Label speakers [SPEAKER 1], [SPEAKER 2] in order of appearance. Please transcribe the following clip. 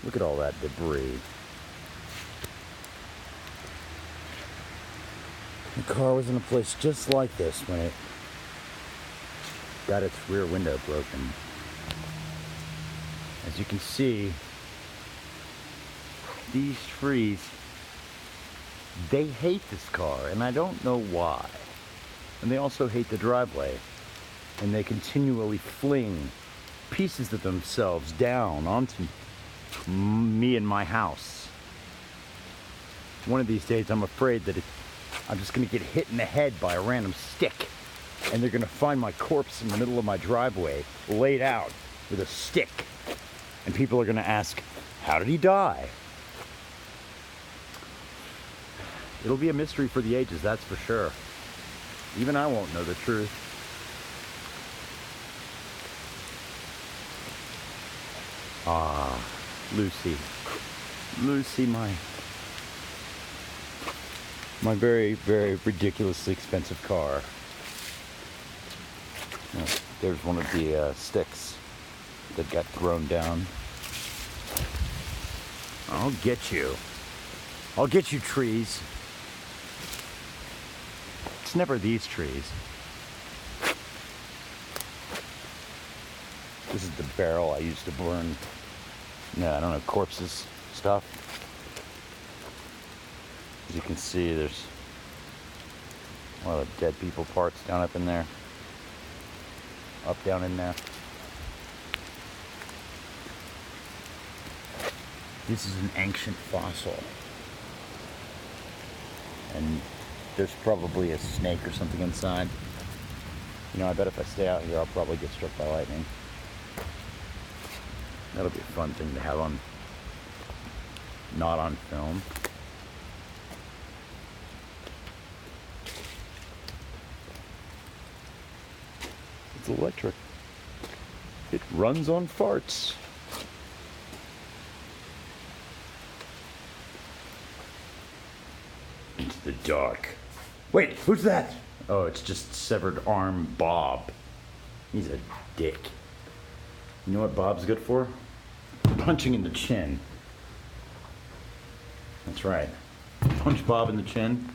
[SPEAKER 1] Look at all that debris. The car was in a place just like this when it got its rear window broken. As you can see, these trees, they hate this car, and I don't know why. And they also hate the driveway. And they continually fling pieces of themselves down onto me and my house. One of these days, I'm afraid that I'm just gonna get hit in the head by a random stick, and they're gonna find my corpse in the middle of my driveway, laid out with a stick. And people are gonna ask, how did he die? It'll be a mystery for the ages, that's for sure. Even I won't know the truth. Ah, Lucy. Lucy, my very, very ridiculously expensive car. There's one of the sticks that got thrown down. I'll get you. I'll get you, trees. It's never these trees. This is the barrel I used to burn, I don't know, corpses, stuff. As you can see, there's a lot of dead people parts down up in there. Up, down in there. This is an ancient fossil. And there's probably a snake or something inside. You know, I bet if I stay out here, I'll probably get struck by lightning. That'll be a fun thing to have on, not on film. It's electric. It runs on farts. Into the dark. Wait, who's that? Oh, it's just severed arm Bob. He's a dick. You know what Bob's good for? Punching in the chin. That's right. Punch Bob in the chin.